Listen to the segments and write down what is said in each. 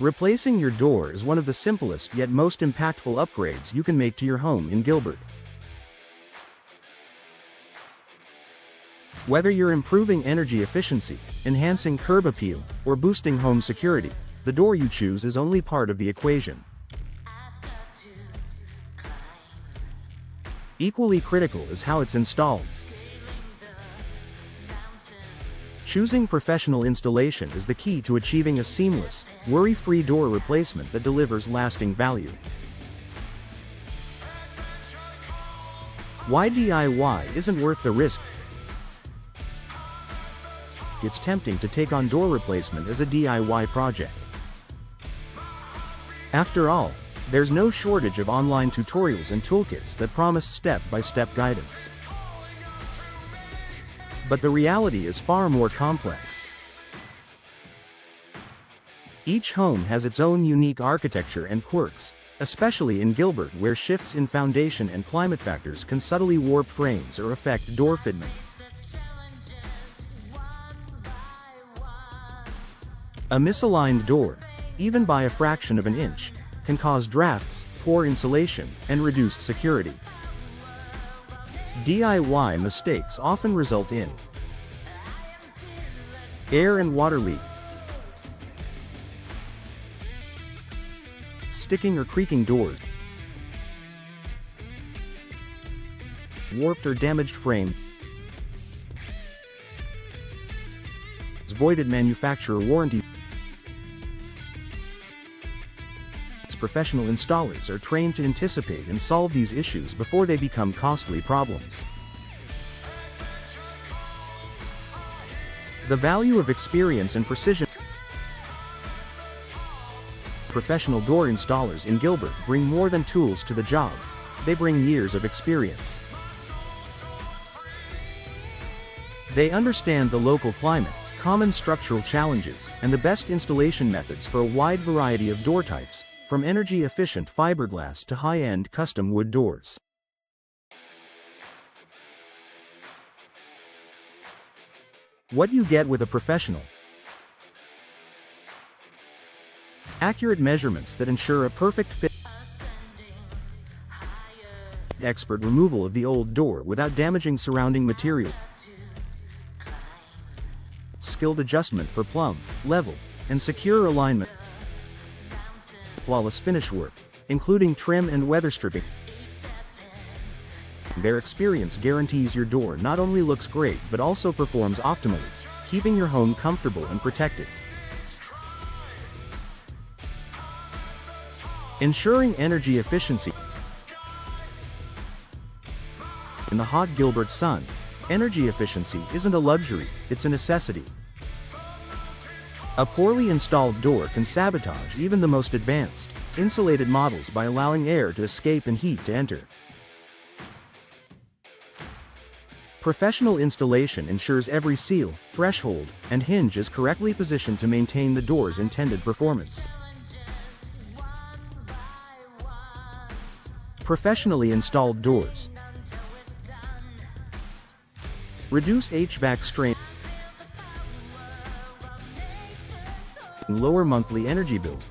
Replacing your door is one of the simplest yet most impactful upgrades you can make to your home in Gilbert. Whether you're improving energy efficiency, enhancing curb appeal, or boosting home security, the door you choose is only part of the equation. Equally critical is how it's installed. Choosing professional installation is the key to achieving a seamless, worry-free door replacement that delivers lasting value. Why DIY isn't worth the risk? It's tempting to take on door replacement as a DIY project. After all, there's no shortage of online tutorials and toolkits that promise step-by-step guidance. But the reality is far more complex. Each home has its own unique architecture and quirks, especially in Gilbert, where shifts in foundation and climate factors can subtly warp frames or affect door fitment. A misaligned door, even by a fraction of an inch, can cause drafts, poor insulation, and reduced security. DIY mistakes often result in air and water leak, sticking or creaking doors, warped or damaged frame, voided manufacturer warranty. Professional installers are trained to anticipate and solve these issues before they become costly problems. The value of experience and precision. Professional door installers in Gilbert bring more than tools to the job. They bring years of experience. They understand the local climate, common structural challenges, and the best installation methods for a wide variety of door types, from energy-efficient fiberglass to high-end custom wood doors. What you get with a professional. Accurate measurements that ensure a perfect fit. Expert removal of the old door without damaging surrounding material. Skilled adjustment for plumb, level, and secure alignment. Flawless finish work, including trim and weather stripping. Their experience guarantees your door not only looks great but also performs optimally, keeping your home comfortable and protected. Ensuring energy efficiency. In the hot Gilbert sun, energy efficiency isn't a luxury, it's a necessity. A poorly installed door can sabotage even the most advanced, insulated models by allowing air to escape and heat to enter. Professional installation ensures every seal, threshold, and hinge is correctly positioned to maintain the door's intended performance. Professionally installed doors reduce HVAC strain, lower monthly energy bills,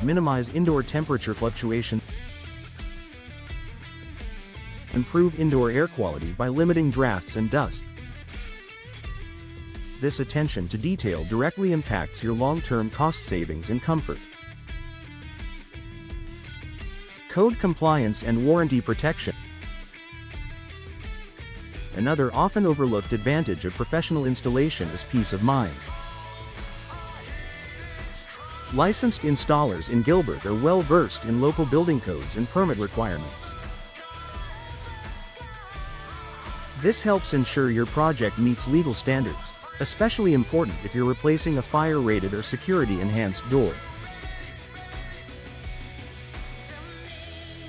minimize indoor temperature fluctuation, improve indoor air quality by limiting drafts and dust. This attention to detail directly impacts your long-term cost savings and comfort. Code compliance and warranty protection. Another often overlooked advantage of professional installation is peace of mind. Licensed installers in Gilbert are well versed in local building codes and permit requirements. This helps ensure your project meets legal standards, especially important if you're replacing a fire-rated or security-enhanced door.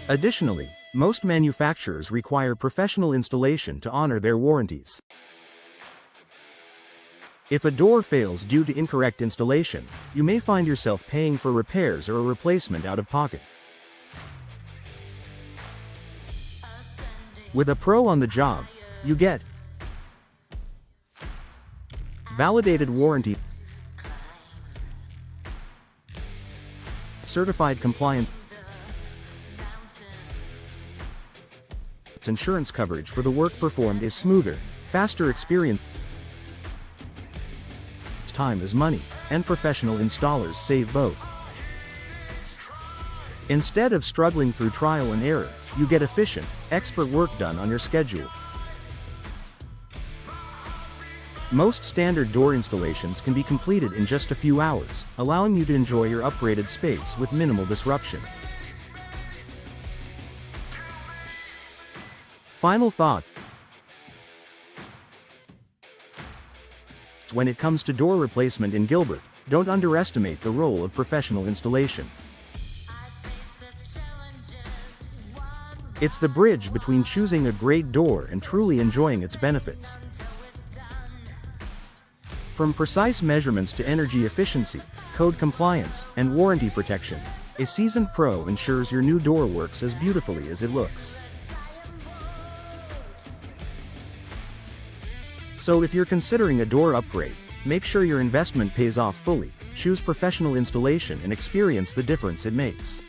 Additionally, most manufacturers require professional installation to honor their warranties. If a door fails due to incorrect installation, you may find yourself paying for repairs or a replacement out of pocket. With a pro on the job, you get validated warranty, certified compliant insurance coverage for the work performed is smoother, faster experience, time is money, and professional installers save both. Instead of struggling through trial and error, you get efficient, expert work done on your schedule. Most standard door installations can be completed in just a few hours, allowing you to enjoy your upgraded space with minimal disruption. Final thoughts. When it comes to door replacement in Gilbert, don't underestimate the role of professional installation. It's the bridge between choosing a great door and truly enjoying its benefits. From precise measurements to energy efficiency, code compliance, and warranty protection, a seasoned pro ensures your new door works as beautifully as it looks. So if you're considering a door upgrade, make sure your investment pays off fully, choose professional installation and experience the difference it makes.